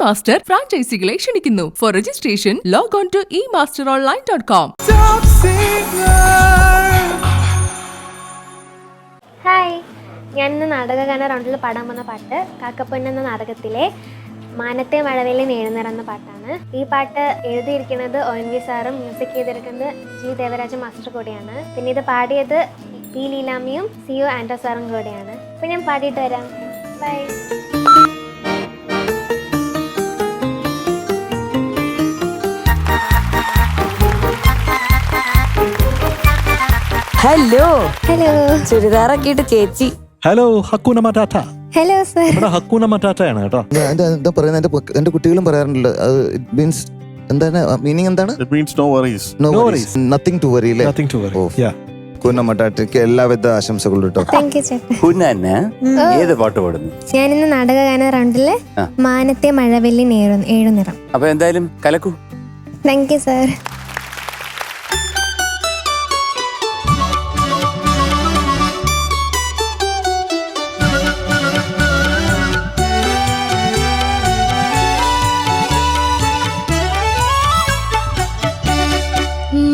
Master ഫ്രാഞ്ചൈസികളെ ക്ഷണിക്കുന്നു. For registration log on to emasteronline.com. Hi, ഞാൻ ഇന്ന് നാടകഗാന റൗണ്ടിൽ പാടാൻ വന്ന പാട്ട് കാക്കപ്പൊന്ന് എന്ന നാടകത്തിലെ മാനത്തെ മഴവില്ലിൻ എഴുന്നേർ എന്ന പാട്ടാണ്. ഈ പാട്ട് എഴുതിയിരിക്കുന്നത് ONV സാറും മ്യൂസിക് ചെയ്തിരിക്കുന്നത് G ദേവരാജ മാസ്റ്റർ കൂടെയാണ്. പിന്നെ ഇത് പാടിയത് P ലീലാമ്മയും CO ആൻഡ്രോ സാറും കൂടെയാണ്. അപ്പം ഞാൻ പാടിയിട്ട് വരാം. ബൈ. ഹലോ ഹലോ, ചുരിദാറൊക്കെ ഇട്ട് ചേച്ചി. Hello hakuna matata. Hello sir. ഇവിടെ ഹക്കൂന മറ്റാറ്റയാണ് കേട്ടോ. എന്താ പറയുന്നത്, എന്റെ കുട്ടികളും പറയാറുണ്ടല്ലോ. ഇറ്റ് മീൻസ് എന്താണ് മീനിങ്? എന്താണ്? It means no worries. No worries. Nothing to worry. Nothing to worry. Yeah. ഹക്കൂന മറ്റാറ്റയ്ക്ക് എല്ലാവിധ ആശംസകളും കേട്ടോ. താങ്ക് യു ചേട്ടാ. ഏത് പാട്ട് പാടുന്നു? ഞാനിന്ന് നാടകഗാന റൗണ്ടില് മാനത്തെ മഴവില്ലിൻ ഏഴുനിറം. അപ്പൊ എന്തായാലും കലക്കൂ. Thank you sir.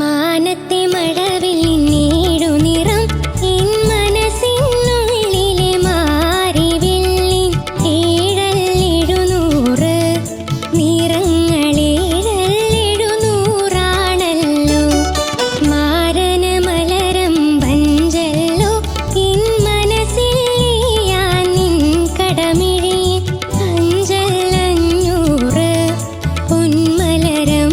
മാനത്തെ മഴവില്ലിൻ ഏഴുനിറം എൻ മനസ്സിനുള്ളിലെ മാരിവില്ലിൻ ഏഴെഴുന്നൂറ് നിറങ്ങളേഴെഴുന്നൂറാണല്ലോ. മാരന മലരം പഞ്ചല്ലോ എൻ മനസ്സിൽ ഞാൻ നിൻ കടമിഴി അഞ്ചല്ലഞ്ഞൂറ് പൊന്മലരം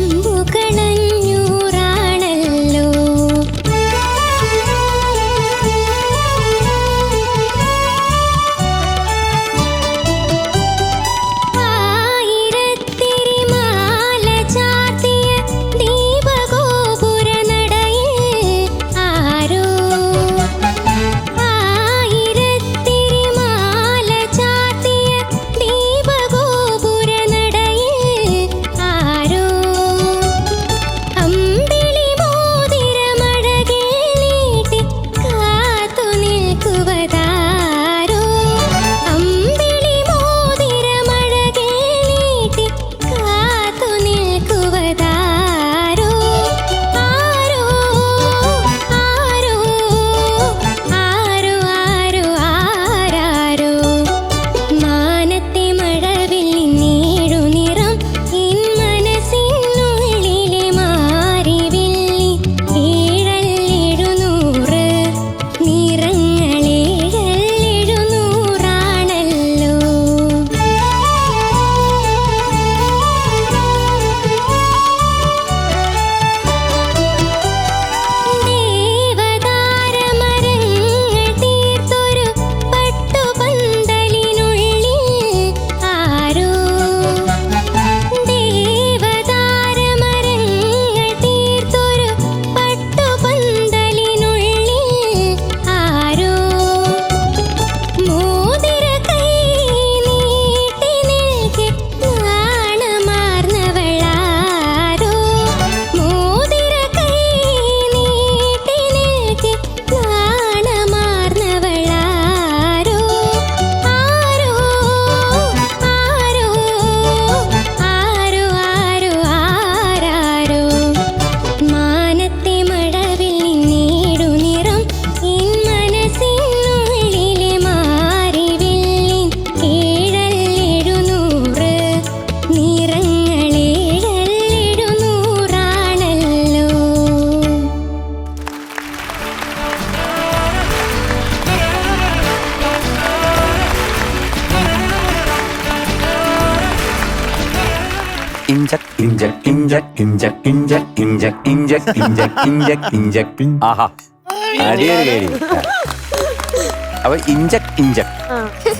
അപ്പൊ ഇഞ്ചക്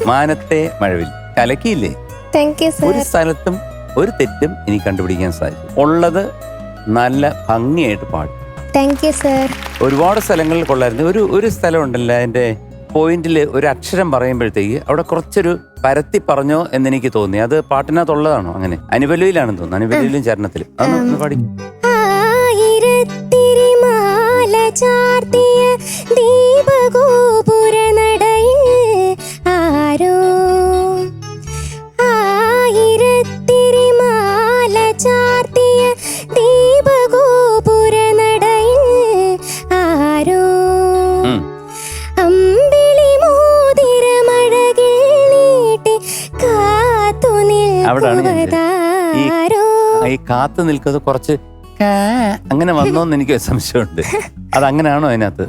മാനത്തെ മഴവിൽ കലക്കിയില്ലേ? ഒരു സ്ഥലത്തും ഒരു തെറ്റും എനിക്ക് കണ്ടുപിടിക്കാൻ സാധിക്കും. ഉള്ളത് നല്ല ഭംഗിയായിട്ട് പാടും. ഒരുപാട് സ്ഥലങ്ങളിൽ കൊള്ളായിരുന്നു. ഒരു സ്ഥലം ഉണ്ടല്ലോ, അതിന്റെ പോയിന്റില് ഒരു അക്ഷരം പറയുമ്പോഴത്തേക്ക് അവിടെ കുറച്ചൊരു പരത്തി പറഞ്ഞോ എന്നെനിക്ക് തോന്നി. അത് പാട്ടിനകത്തുള്ളതാണോ? അങ്ങനെ അനുപല്ലവിയിലാണെന്ന് തോന്നുന്നു. അനുപല്ലവിയിലും ചരണത്തിലും അതൊന്ന് പാടി. ചാർത്തിയ ദീപഗോപുര നടയിൽ ആരോ ആയിരത്തിരി അവിടാണ് ഞാൻ ഈ കാത്തു നിൽക്കുന്നത് കുറച്ച് അങ്ങനെ വന്നോന്ന് എനിക്ക് സംശയമുണ്ട്. അത് അങ്ങനെയാണോ അതിനകത്ത്?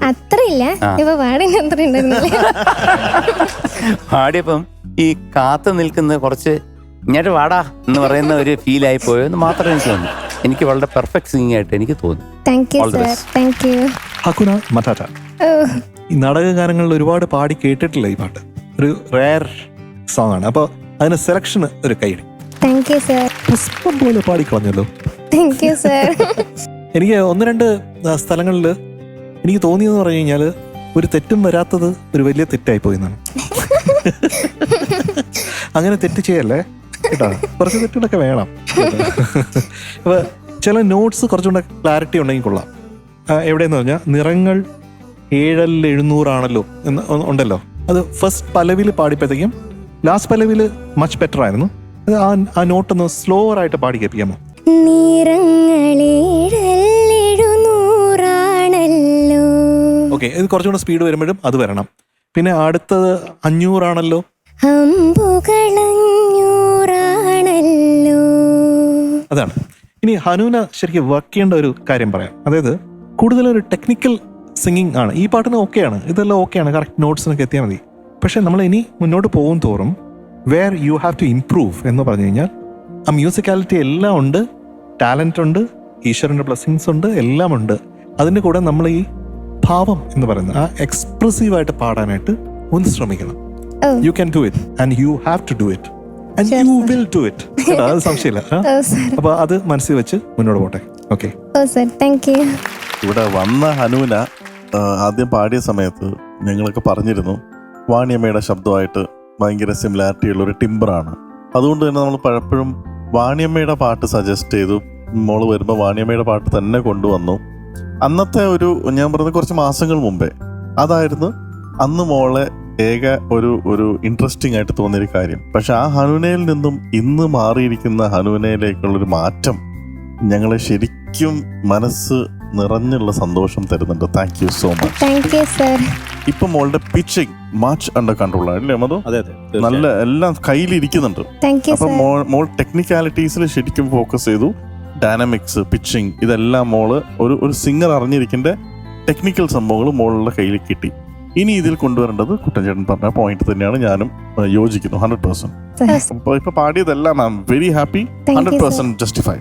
അത്രയില്ല, ഇപ്പൊ പാടിന് അത്ര ഉണ്ടായിരുന്നില്ല. പാടിയപ്പം ഈ കാത്തു നിൽക്കുന്നത് കുറച്ച് ഇങ്ങോട്ട് വാടാ എന്ന് പറയുന്ന ഒരു ഫീൽ ആയി പോയോ എന്ന് മാത്രമേ എനിക്ക് തോന്നി. എനിക്ക് വളരെ പെർഫെക്റ്റ് സിംഗിങ് ആയിട്ട് എനിക്ക് തോന്നി. ഹക്കുന മറ്റാറ്റ. ഈ നാടകഗാനങ്ങളിൽ ഒരുപാട് പാടി കേട്ടിട്ടില്ല ഈ പാട്ട്. ഒരു റയർ സോങ് ആണ്. അപ്പോൾ അതിന് സെലക്ഷന് ഒരു കൈയ്യടി. പുഷ്പം പോലെ പാടിക്കളഞ്ഞല്ലോ. എനിക്ക് ഒന്ന് രണ്ട് സ്ഥലങ്ങളിൽ എനിക്ക് തോന്നിയെന്ന് പറഞ്ഞു കഴിഞ്ഞാൽ ഒരു തെറ്റും വരാത്തത് ഒരു വലിയ തെറ്റായി പോയി എന്നാണ്. അങ്ങനെ തെറ്റ് ചെയ്യല്ലേ കേട്ടോ, കുറച്ച് തെറ്റുകളൊക്കെ വേണം. അപ്പൊ ചില നോട്ട്സ് കുറച്ചുകൂടെ ക്ലാരിറ്റി ഉണ്ടെങ്കിൽ കൊള്ളാം. എവിടെയെന്ന് പറഞ്ഞാൽ നിറങ്ങൾ 7,700 എന്ന് ഉണ്ടല്ലോ, അത് ഫസ്റ്റ് പലവിൽ പാടിയപ്പോഴത്തേക്കും ലാസ്റ്റ് പലവിൽ മച്ച് ബെറ്റർ ആയിരുന്നു. അത് ആ നോട്ടൊന്ന് സ്ലോവർ ആയിട്ട് പാടി കേൾപ്പിക്കാമോ? ഓക്കെ, ഇത് കുറച്ചുകൂടെ സ്പീഡ് വരുമ്പോഴും അത് വരണം. പിന്നെ അടുത്തത് 500 ആണല്ലോ. അതാണ്. ഇനി ഹനൂന ശരിക്കും വർക്ക് ചെയ്യേണ്ട ഒരു കാര്യം പറയാം. അതായത് കൂടുതലൊരു ടെക്നിക്കൽ സിംഗിങ് ആണ് ഈ പാട്ടിന്. ഓക്കെയാണ്, ഇതെല്ലാം ഓക്കെയാണ്, കറക്റ്റ് നോട്ട്സിനൊക്കെ എത്തിയാൽ മതി. പക്ഷെ നമ്മൾ ഇനി മുന്നോട്ട് പോകും തോറും where you have to improve എന്ന് പറഞ്ഞു കഴിഞ്ഞാൽ ആ മ്യൂസിക്കാലിറ്റി എല്ലാം ഉണ്ട്, ടാലൻ്റ് ഉണ്ട്, ഈശ്വരൻ്റെ ബ്ലെസ്സിങ്സ് ഉണ്ട്, എല്ലാം ഉണ്ട്. അതിൻ്റെ കൂടെ നമ്മൾ ഈ ഭാവം എന്ന് പറയുന്നത് ആ എക്സ്പ്രസീവായിട്ട് പാടാനായിട്ട് ഒന്ന് ശ്രമിക്കണം. You can do it and you have to do it and you will do it. അത് സംശയമില്ല. അപ്പൊ അത് മനസ്സിൽ വെച്ച് മുന്നോട്ട് പോട്ടെ. ഓക്കെ, ഇവിടെ വന്ന ഹനൂന ആദ്യം പാടിയ സമയത്ത് ഞങ്ങളൊക്കെ പറഞ്ഞിരുന്നു വാണിയമ്മയുടെ ശബ്ദമായിട്ട് ഭയങ്കര സിമിലാരിറ്റി ഉള്ള ഒരു ടിംബറാണ്. അതുകൊണ്ട് തന്നെ നമ്മൾ പലപ്പോഴും വാണിയമ്മയുടെ പാട്ട് സജസ്റ്റ് ചെയ്തു. മോള് വരുമ്പോൾ വാണിയമ്മയുടെ പാട്ട് തന്നെ കൊണ്ടുവന്നു. അന്നത്തെ ഒരു ഞാൻ പറഞ്ഞ കുറച്ച് മാസങ്ങൾ മുമ്പേ അതായിരുന്നു അന്ന് മോളെ ഏക ഒരു ഇൻട്രസ്റ്റിംഗ് ആയിട്ട് തോന്നിയൊരു കാര്യം. പക്ഷെ ആ ഹനൂനയിൽ നിന്നും ഇന്ന് മാറിയിരിക്കുന്ന ഹനൂനയിലേക്കുള്ളൊരു മാറ്റം ഞങ്ങളെ ശരിക്കും മനസ്സ് നിറഞ്ഞുള്ള സന്തോഷം തരുന്നുണ്ട്. Thank you so much. ഇപ്പൊ മോളുടെ പിച്ചിങ് മച്ച് അണ്ടർ കൺട്രോൾ ആണല്ലേ മധു? അതെ, നല്ല എല്ലാം കയ്യിലിരിക്കുന്നുണ്ട്. അപ്പൊ മോൾ ടെക്നിക്കാലിറ്റീസിൽ ശരിക്കും ഫോക്കസ് ചെയ്തു. ഡൈനാമിക്സ്, പിച്ചിങ്, ഇതെല്ലാം മോള് ഒരു സിംഗർ അറിഞ്ഞിരിക്കേണ്ട ടെക്നിക്കൽ സംഭവങ്ങൾ മോളുടെ കയ്യിൽ കിട്ടി. ഇനി ഇതിൽ കൊണ്ടുവരേണ്ടത് കുട്ടൻചേട്ടൻ പറഞ്ഞ പോയിന്റ് തന്നെയാണ്. ഞാനും യോജിക്കുന്നു 100%. ഇപ്പൊ പാടിയതെല്ലാം I am very happy, 100% justified.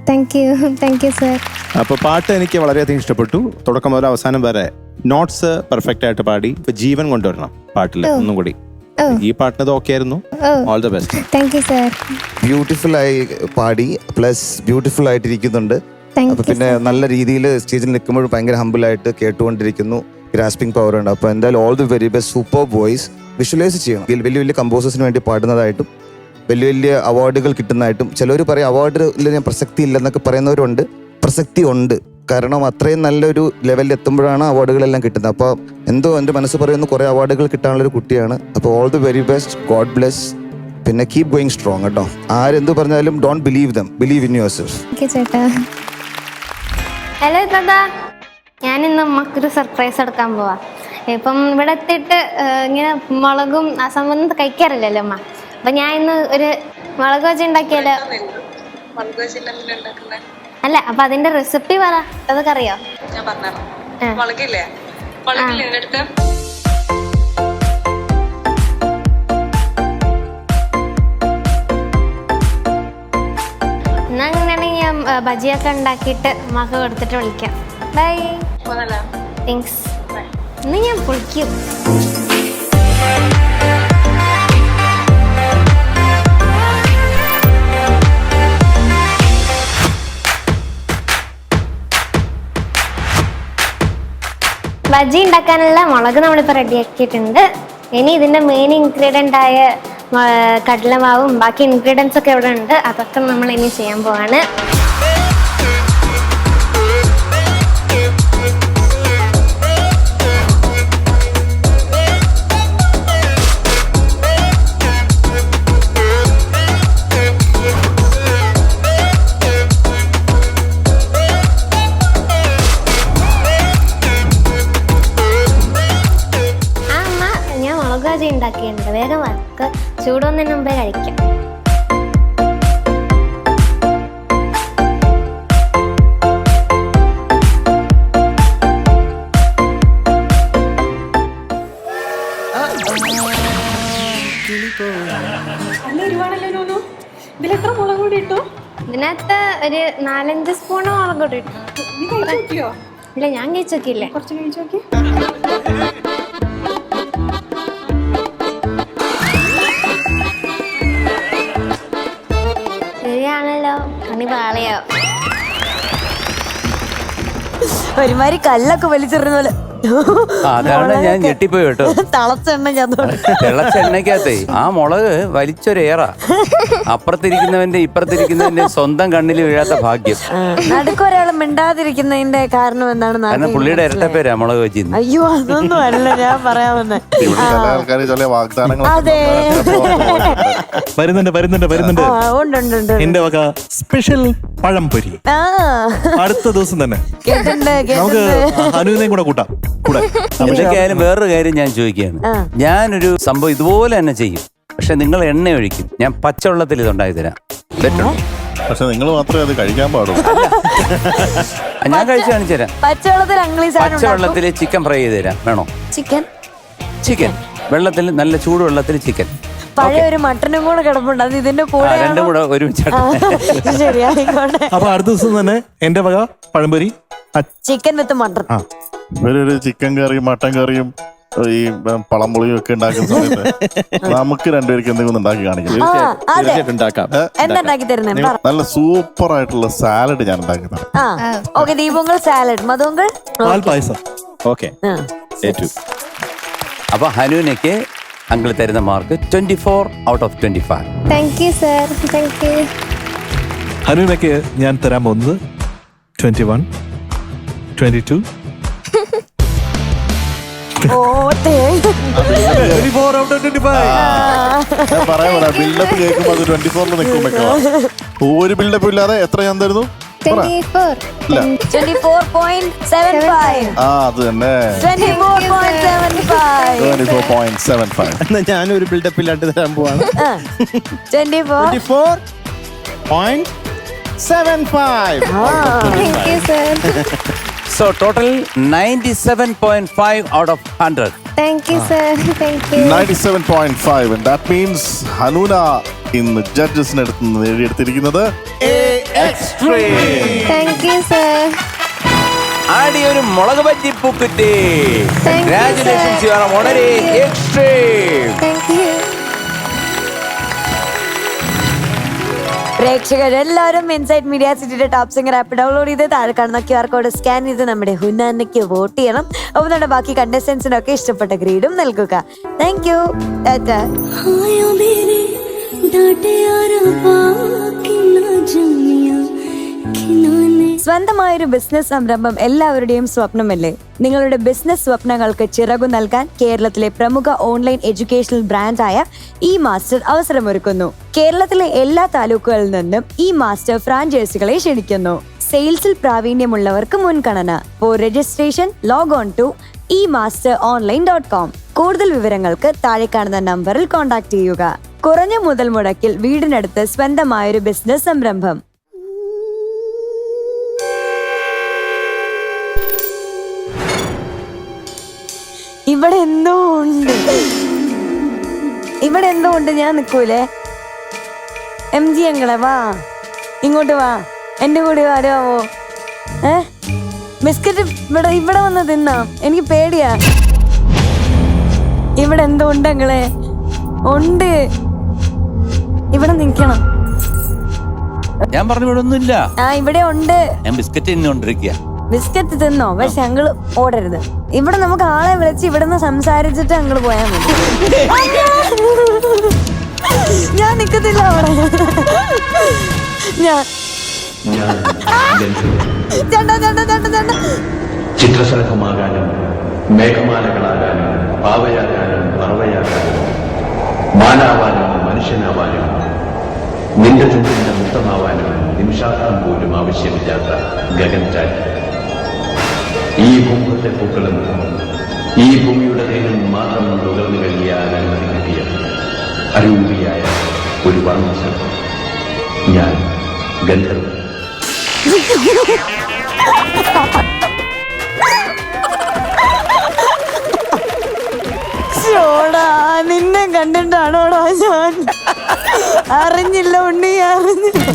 അപ്പോൾ പാട്ട് എനിക്ക് വളരെയധികം ഇഷ്ടപ്പെട്ടു. തുടക്കം മുതൽ അവസാനം വരെ നോട്ട്സ് പെർഫെക്റ്റ് ആയിട്ട് പാടി. ഇപ്പൊ ജീവൻ കൊണ്ടുവരണം പാട്ടിൽ ഒന്നും കൂടി. ഈ പാട്ടിനത് ഓക്കെ ആയിരുന്നു. All the best. ബ്യൂട്ടിഫുൾ ആയി പാടി, പ്ലസ് ബ്യൂട്ടിഫുൾ ആയിട്ടിരിക്കുന്നുണ്ട്. അപ്പൊ പിന്നെ നല്ല രീതിയിൽ സ്റ്റേജിൽ നിൽക്കുമ്പോഴും ഭയങ്കര ഹംബിളായിട്ട് കേട്ടുകൊണ്ടിരിക്കുന്നു. ഗ്രാസ്പിംഗ് പവർ ഉണ്ട്. അപ്പോൾ എന്തായാലും all the very best. Super voice. Visualise ചെയ്യണം. വലിയ വലിയ കമ്പോസേഴ്സിന് വേണ്ടി പാടുന്നതായിട്ടും വലിയ വലിയ അവാർഡുകൾ കിട്ടുന്നതായിട്ടും. ചിലർ പറയും അവാർഡിൽ ഞാൻ പ്രസക്തി ഇല്ലെന്നൊക്കെ പറയുന്നവരുണ്ട്. പ്രസക്തി ഉണ്ട്. കാരണം അത്രയും നല്ലൊരു ലെവലിൽ എത്തുമ്പോഴാണ് അവാർഡുകളെല്ലാം കിട്ടുന്നത്. അപ്പോൾ എന്തോ എൻ്റെ മനസ്സ് പറയുന്ന കുറേ അവാർഡുകൾ കിട്ടാനുള്ളൊരു കുട്ടിയാണ്. അപ്പോൾ all the very best. God bless. പിന്നെ കീപ് ഗോയിങ് സ്ട്രോങ് കേട്ടോ. ആരെന്ത് പറഞ്ഞാലും don't believe dum, believe in your self. Hello Dada, ഞാനിന്ന് അമ്മക്കൊരു സർപ്രൈസ് എടുക്കാൻ പോവാ. ഇപ്പം ഇവിടെ എത്തിയിട്ട് ഇങ്ങനെ മുളകും ആ സംബന്ധം കഴിക്കാറില്ലല്ലോ അമ്മ. അപ്പം ഞാൻ ഇന്ന് ഒരു മുളക് വെച്ച് ഉണ്ടാക്കിയാലോ? അല്ല, അപ്പൊ അതിന്റെ റെസിപ്പി പറ, അതൊക്കെ അറിയോ? ഞാൻ പറഞ്ഞുതരാം. മുളകില്ലേ, മുളകില്ലേ എന്നാ അങ്ങനെയാണെങ്കിൽ ഞാൻ ബജിയൊക്കെ ഉണ്ടാക്കിയിട്ട് മക കൊടുത്തിട്ട് വിളിക്കാം. ബൈ. താങ്ക്സ്. ഇന്ന് ഞാൻ പൊളിക്കും. ബജി ഉണ്ടാക്കാനുള്ള മുളക് നമ്മളിപ്പോൾ റെഡിയാക്കിയിട്ടുണ്ട്. ഇനി ഇതിൻ്റെ മെയിൻ ഇൻഗ്രീഡിയൻ്റ് ആയ കടലമാവും ബാക്കി ഇൻഗ്രീഡിയൻസ് ഒക്കെ ഇവിടെ ഉണ്ട്. അതൊക്കെ നമ്മൾ ഇനി ചെയ്യാൻ പോവാണ്. ഉണ്ടാക്കിയിട്ടുണ്ട്. വേഗം വർക്ക് ചൂടൊന്നതിന് മുമ്പേ കഴിക്കാം. ഇതിൽ എത്ര മുളക് പൊടി ഇട്ടു? ഇതിനകത്ത് ഒരു 4-5 സ്പൂൺ മുളക് പൊടി ഇട്ടു. നീ കഴിച്ചു നോക്കിയോ? ഇല്ല, ഞാൻ കഴിച്ചു നോക്കിയില്ലേ. കുറച്ച് കഴിച്ചു നോക്കി. ശരിയാണല്ലോ, കണി പാളയോ. ഒരുമാതിരി കല്ലൊക്കെ വലിച്ചെറിയുന്ന പോലെ അതാണ് ഞാൻ ഞെട്ടിപ്പോയി കേട്ടോ. തളച്ചെണ്ണ ഞാൻ തിളച്ച എണ്ണയ്ക്കകത്തേ ആ മുളക് വലിച്ചൊരേറ. അപ്പുറത്തിരിക്കുന്നവന്റെ ഇപ്പുറത്തിരിക്കുന്നവന്റെ സ്വന്തം കണ്ണിൽ വീഴാത്ത ഭാഗ്യം. നടുക്കൊരാള് മിണ്ടാതിരിക്കുന്നതിന്റെ കാരണം എന്താണെന്ന് കാരണം പുള്ളിയുടെ ഇരട്ടപ്പേരാ മുളക് വെച്ചിരുന്നു. അയ്യോ, അതൊന്നും അല്ല ഞാൻ പറയാൻ വന്നെ. ഇവിടെ ചില ആൾക്കാർ ചില വാഗ്ദാനങ്ങൾ അതെ. വരുന്നുണ്ട്. ഉണ്ട് എന്റെ വക സ്പെഷ്യൽ പഴംപൊരി ആ അടുത്ത ദിവസം തന്നെ. കേട്ടിട്ടുണ്ട് നമുക്ക് കേട്ടിട്ടുണ്ട്. ഹനുവിനെയും കൂടെ കൂട്ടാം കൂടെ. എന്തൊക്കെയായാലും വേറൊരു കാര്യം ഞാൻ ചോദിക്കുകയാണ്. ഞാനൊരു സംഭവം ഇതുപോലെ തന്നെ ചെയ്യും. പക്ഷെ നിങ്ങൾ എണ്ണ ഒഴിക്കും, ഞാൻ പച്ചവെള്ളത്തിൽ ഇതുണ്ടാക്കി തരാം. പറ്റുമോ? പക്ഷെ നിങ്ങൾ മാത്രമേ അത് കഴിക്കാൻ പാടുള്ളൂ. ഞാൻ കഴിച്ചു കാണിച്ചു തരാം. പച്ചവെള്ളത്തിൽ പച്ചവെള്ളത്തിൽ ചിക്കൻ ഫ്രൈ ചെയ്ത് തരാം. വേണോ? ചിക്കൻ വെള്ളത്തിൽ, നല്ല ചൂടുവെള്ളത്തിൽ ചിക്കൻ. പഴയ ഒരു മട്ടനും കൂടെ കിടപ്പുണ്ട്, അത് ഇതിന്റെ കൂടെ രണ്ടും കൂടെ ഒരുമിച്ച് ശരിയായിക്കോട്ടെ. അപ്പൊ അടുത്ത ദിവസം തന്നെ എന്റെ വക പഴംപൊരി ചിക്കൻ വിത്ത് മട്ടൺ. ഇവരൊരു ചിക്കൻ കറിയും മട്ടൻ കറിയും ഈ പളംപൊളിയും ഒക്കെ ഉണ്ടാക്കുന്ന സമയത്ത് നമുക്ക് രണ്ടുപേർക്ക് എന്തെങ്കിലും ഉണ്ടാക്കി കാണിക്കാം. തീർച്ചയായിട്ടും ഉണ്ടാക്കാം. എന്താക്കി തരുന്നേ? നല്ല സൂപ്പർ ആയിട്ടുള്ള സാലഡ് ഞാൻ ഉണ്ടാക്കി തരാം. ആ ഓക്കെ. ദീപങ്ങൾ സാലഡ്, മധുങ്ങൾ പാൽ പായസം. ഓക്കെ, ഏറ്റു. അപ്പൊ ഹനുവിനേക്ക് അങ്കിൾ തരുന്ന mark 24 out of 25. Thank you sir, thank you. ഹനുവിനൊക്കെ ഞാൻ തരാൻ പോകുന്നത് 21, 22. ഞാൻ പറയാൻ ബിൽഡപ്പ് കേൾക്കുമ്പോൾ അത് 24 നിൽക്കും. ഒരു ബിൽഡപ്പ് ഇല്ലാതെ എത്ര ഞാൻ തരുന്നു? 24.75. ആ അത് തന്നെ 24.75. 24.75. എന്നാ ഞാനൊരു ബിൽഡപ്പ് ഇല്ലാണ്ട് തരാൻ പോവാണ്. 24.75. Thank you sir. So total 97.5 out of 100. Thank you sir, thank U. 97.5 and that means ഹനൂന ഇന്ന് ജഡ്ജസിന് അടുത്ത് നേടിയെടുത്തിരിക്കുന്നത് താങ്ക് യു സർ. ആടി ഒരു മുളക് ബജ്ജി പൂക്കുറ്റി. Congratulations, you are വളരെ extreme. Thank you. പ്രേക്ഷകരെല്ലാവരും ഇൻസൈറ്റ് മീഡിയ സിറ്റിയുടെ ടോപ്പ് സിംഗർ ആപ്പ് ഡൗൺലോഡ് ചെയ്ത് താഴെ കാണുന്ന QR കോഡ് സ്കാൻ ചെയ്ത് നമ്മുടെ ഹുനാനയ്ക്ക് വോട്ട് ചെയ്യണം. ഒപ്പം നമ്മുടെ ബാക്കി കണ്ടസ്റ്റൻസിനൊക്കെ ഇഷ്ടപ്പെട്ട ഗ്രീഡും നൽകുക. Thank U. സ്വന്തമായൊരു ബിസിനസ് സംരംഭം എല്ലാവരുടെയും സ്വപ്നമല്ലേ? നിങ്ങളുടെ ബിസിനസ് സ്വപ്നങ്ങൾക്ക് ചിറകു നൽകാൻ കേരളത്തിലെ പ്രമുഖ ഓൺലൈൻ എഡ്യൂക്കേഷണൽ ബ്രാൻഡായ ഇ മാസ്റ്റർ അവസരമൊരുക്കുന്നു. കേരളത്തിലെ എല്ലാ താലൂക്കുകളിൽ നിന്നും ഇ മാസ്റ്റർ ഫ്രാഞ്ചൈസികളെ ക്ഷണിക്കുന്നു. സെയിൽസിൽ പ്രാവീണ്യമുള്ളവർക്ക് മുൻഗണന. For registration log on to emasteronline.com. കൂടുതൽ വിവരങ്ങൾക്ക് താഴെ കാണുന്ന നമ്പറിൽ കോൺടാക്ട് ചെയ്യുക. കുറഞ്ഞ മുതൽ മുടക്കിൽ വീടിനടുത്ത് സ്വന്തമായൊരു ബിസിനസ് സംരംഭം. ഇവിടെ എന്തോ ഉണ്ട്, ഞാൻ നിൽക്കൂലേ? MG അങ്ങളെ വാ, ഇങ്ങോട്ട് വാ, എന്റെ കൂടെ വരുമോ? ബിസ്ക്കറ്റ് ഇവിടെ വന്ന് തിന്നാം, എനിക്ക് പേടിയാ. ഇവിടെ എന്തോ ഉണ്ട് അങ്ങളെ, ഉണ്ട്. ഇവിടെ നിൽക്കണം. ഞാൻ പറഞ്ഞു ഇവിടെ ഒന്നുമില്ല. ഇവിടെ ഉണ്ട്. ഞാൻ ബിസ്ക്കറ്റ് തിന്നുകൊണ്ടിരിക്കുക. ബിസ്ക്കറ്റ് തിന്നോ, പക്ഷെ അങ്ങള് ഓടരുത്. ഇവിടെ നമുക്ക് ആളെ വിളിച്ച് ഇവിടുന്ന് സംസാരിച്ചിട്ട് അങ്ങള് പോയാൽ മതി. ഞാൻ നിക്കത്തില്ല അവിടെ. ചിത്രശലഭമാകാനും മേഘമാലകളാകാനും പാവയാകാനും പറവയാകാനും മാനാവാനും മനുഷ്യനാവാനും നിന്റെ ചുണ്ടിന്റെ മുക്തമാവാനും നിമിഷാർത്ഥം പോലും ആവശ്യമില്ലാത്ത ഗഗൻചാരി ഈ ഭൂമുഖത്തെ പൂക്കളും ഈ ഭൂമിയുടെ നേരിൽ മാത്രം നുകർന്നു കഴിയാൻ അനുമതി കിട്ടിയ അരൂപിയായ ഒരു വർണ്ണശില്പം ഞാൻ ഗന്ധർവൻ. നിന്നെ കണ്ടിട്ടാണോടാ ഞാൻ അറിഞ്ഞില്ല ഉണ്ണി, അറിഞ്ഞില്ല.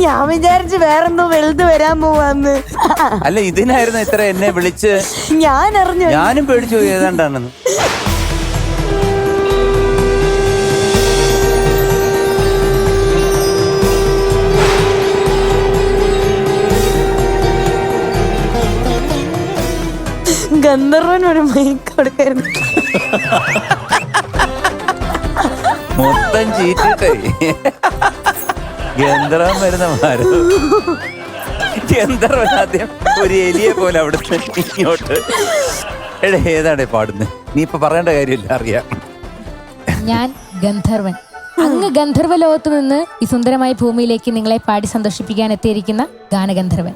ഞാൻ വിചാരിച്ചു വേറെന്തോ വലുത് വരാൻ പോവാന്ന്. അല്ല, ഇതിനായിരുന്നു ഇത്ര എന്നെ വിളിച്ച്. ഞാൻ അറിഞ്ഞു, ഞാനും പേടിച്ചു ഏതാണ്ടാണെന്ന്. ഗന്ധർവൻ ഒരു മൈക്ക് കൊടുക്കായിരുന്നു. മൊത്തം ചീറ്റിട്ടേ ഗന്ധർവൻ വരുന്ന മാരം. ഗന്ധർവൻ ആദ്യം ഒരു എലിയെ പോലെ അവിടുത്തെ ഇങ്ങോട്ട്. എടേ, ഏതാടേ പാടുന്നത്? നീ ഇപ്പൊ പറയേണ്ട കാര്യമില്ല, അറിയാം. ഞാൻ ഗന്ധർവൻ. അങ്ങ് ഗന്ധർവ ലോകത്ത് നിന്ന് ഈ സുന്ദരമായ ഭൂമിയിലേക്ക് നിങ്ങളെ പാടി സന്തോഷിപ്പിക്കാൻ എത്തിയിരിക്കുന്ന ഗാനഗന്ധർവൻ.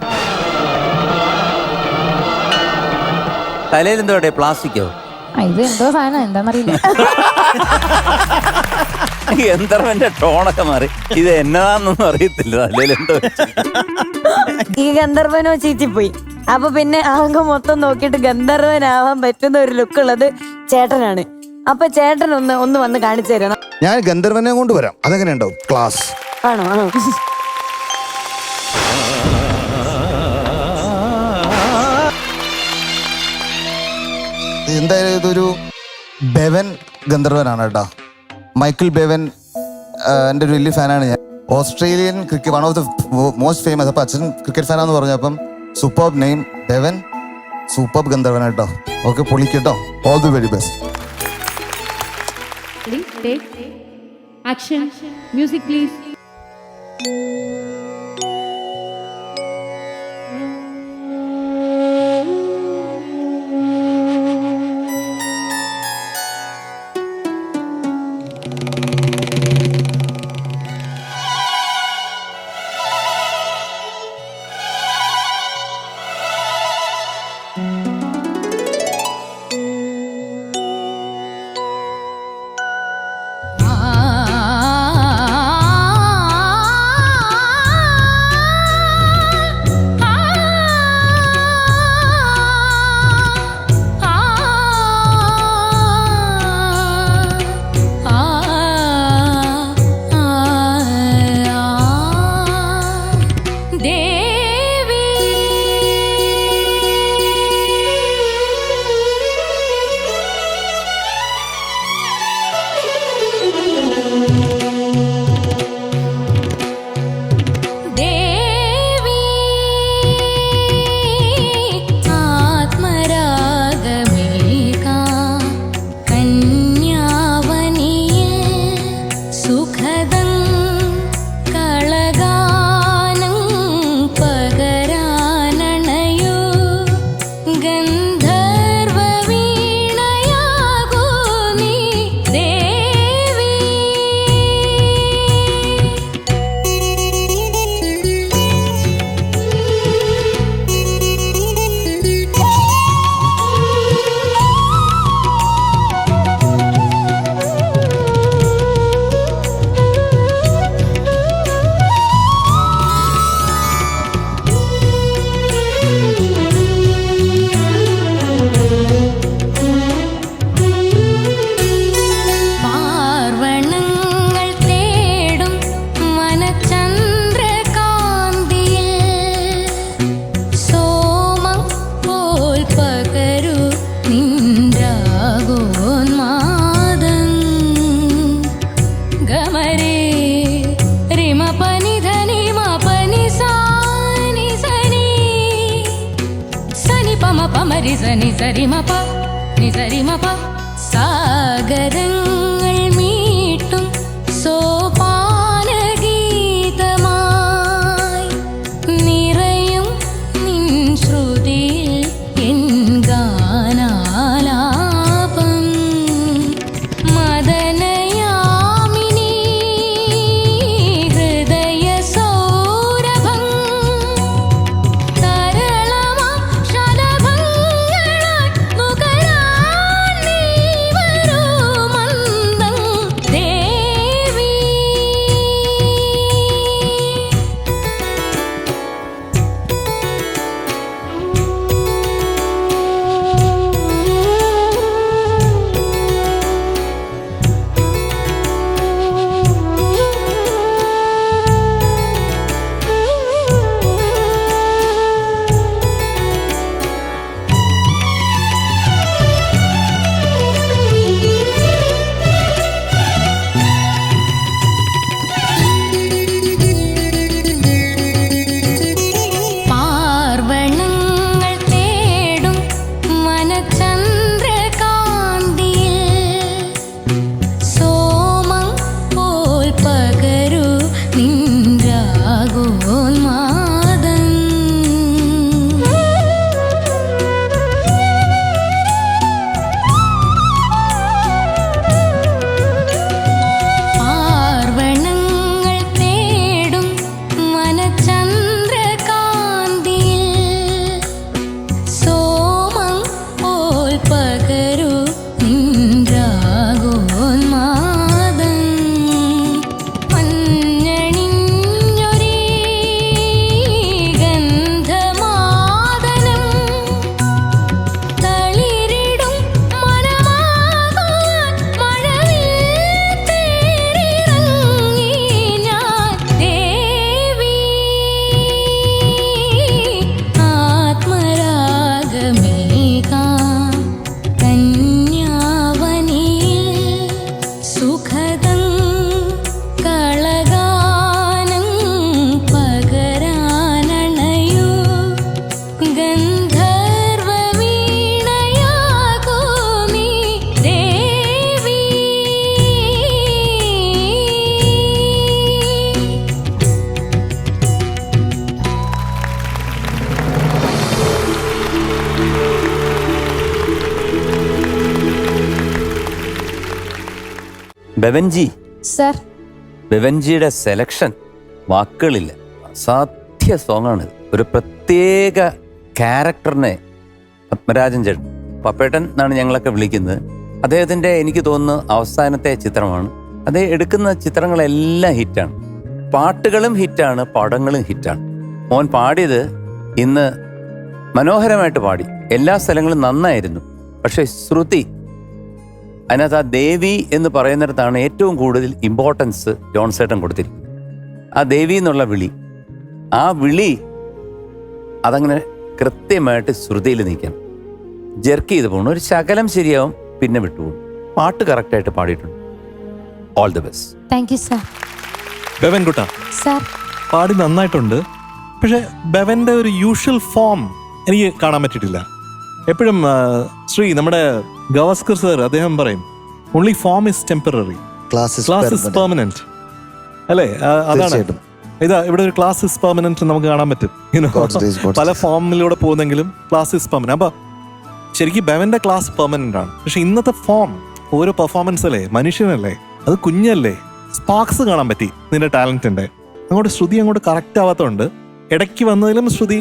തലയിൽ എന്തോടെ, പ്ലാസ്റ്റിക്കോ? ഇത് എന്തോ സാധനം, എന്താന്നറിയില്ല. ഗന്ധർവന്റെ ടോണൊക്കെ മാറി. ഇത് എന്നതാന്നൊന്നും അറിയത്തില്ല. തലയിൽ എന്തോ. ഈ ഗന്ധർവനോ ചീറ്റിപ്പോയി. അപ്പൊ പിന്നെ ആകെ മൊത്തം നോക്കിയിട്ട് ഗന്ധർവനാവാൻ പറ്റുന്ന ഒരു ലുക്ക് ഉള്ളത് ചേട്ടനാണ്. അപ്പൊ ചേട്ടൻ ഒന്ന് വന്ന് കാണിച്ചു തരണം. ഞാൻ ഗന്ധർവനെ കൊണ്ട് വരാം. അതെങ്ങനെ ഉണ്ടാവും? ക്ലാസ് ആണോ? ആണോ? എന്തായാലും ഇതൊരു ബെവൻ ഗന്ധർവനാണ് കേട്ടോ. മൈക്കിൾ ബെവൻ എൻ്റെ ഒരു വലിയ ഫാനാണ് ഞാൻ. Australian cricket, one of the most famous. അപ്പം അച്ഛൻ ക്രിക്കറ്റ് ഫാനാന്ന് പറഞ്ഞു. അപ്പം സൂപ്പർബ് നെയിം ബെവൻ, സൂപ്പർബ് ഗന്ധർവൻ കേട്ടോ. ഓക്കെ, പൊളിക്കട്ടോ. All the very best. Action. Music, please. സാഗരങ്ങൾ മീട്ടും സോപാനഗീതമായി നിറയും നിൻ ശ്രുതിയിൽ എൻ ഗാനാലാപം മദനയാമിനി ഹൃദയ സൗരഭം തരളമാം ശലഭങ്ങളാൽ നുകരാൻ നീ വരൂ ബെവൻജി, സർ. ബെവൻജിയുടെ സെലക്ഷൻ വാക്കുകളില്ല. അസാധ്യ സോങ്ങാണിത്. ഒരു പ്രത്യേക ക്യാരക്ടറിനെ പത്മരാജൻ ചേട്ടൻ, പപ്പേട്ടൻ എന്നാണ് ഞങ്ങളൊക്കെ വിളിക്കുന്നത്, അദ്ദേഹത്തിൻ്റെ എനിക്ക് തോന്നുന്നു അവസാനത്തെ ചിത്രമാണ്. അദ്ദേഹം എടുക്കുന്ന ചിത്രങ്ങളെല്ലാം ഹിറ്റാണ്. പാട്ടുകളും ഹിറ്റാണ്, പടങ്ങളും ഹിറ്റാണ്. മോൻ പാടിയത് ഇന്ന് മനോഹരമായിട്ട് പാടി. എല്ലാ സ്ഥലങ്ങളും നന്നായിരുന്നു. പക്ഷേ ശ്രുതി, അതിനകത്ത് ആ ദേവി എന്ന് പറയുന്നിടത്താണ് ഏറ്റവും കൂടുതൽ ഇമ്പോർട്ടൻസ് ജോൺസേട്ടൻ കൊടുത്തിരിക്കുന്നത്. ആ ദേവി എന്നുള്ള വിളി, ആ വിളി അതങ്ങനെ കൃത്യമായിട്ട് ശ്രുതിയിൽ നിൽക്കണം. ജെർക്ക് ചെയ്ത് പോകണം. ഒരു ശകലം ശരിയാവും, പിന്നെ വിട്ടുപോകും. പാട്ട് കറക്റ്റായിട്ട് പാടിയിട്ടുണ്ട്. All the best. Thank you sir. Bevan കുട്ട സർ. പാടി നന്നായിട്ടുണ്ട്. പക്ഷെ ബെവന്റെ ഒരു യൂഷ്വൽ ഫോം എനിക്ക് കാണാൻ പറ്റിയിട്ടില്ല. എപ്പോഴും ശ്രീ നമ്മുടെ ഗവാസ്കർ സർ അദ്ദേഹം പറയും only form is temporary, class is permanent. അല്ലേ? അതാണ് ഇതാ ഇവിടെ ഒരു ക്ലാസ് ഇസ് പെർമനന്റ് നമുക്ക് കാണാൻ പറ്റും. പല ഫോമിലൂടെ പോകുന്നെങ്കിലും ക്ലാസ് ഇസ് പെർമനന്റ്. അപ്പൊ ശരിക്കും ബെവന്റെ ക്ലാസ് പെർമനന്റ് ആണ്. പക്ഷെ ഇന്നത്തെ ഫോം, ഓരോ പെർഫോമൻസ് അല്ലേ, മനുഷ്യനല്ലേ, അത് കുഞ്ഞല്ലേ, സ്പാർക്സ് കാണാൻ പറ്റി നിന്റെ ടാലന്റിന്റെ. അങ്ങോട്ട് ശ്രുതി അങ്ങോട്ട് കറക്റ്റ് ആവാത്തതുകൊണ്ട്, ഇടയ്ക്ക് വന്നതിലും ശ്രുതി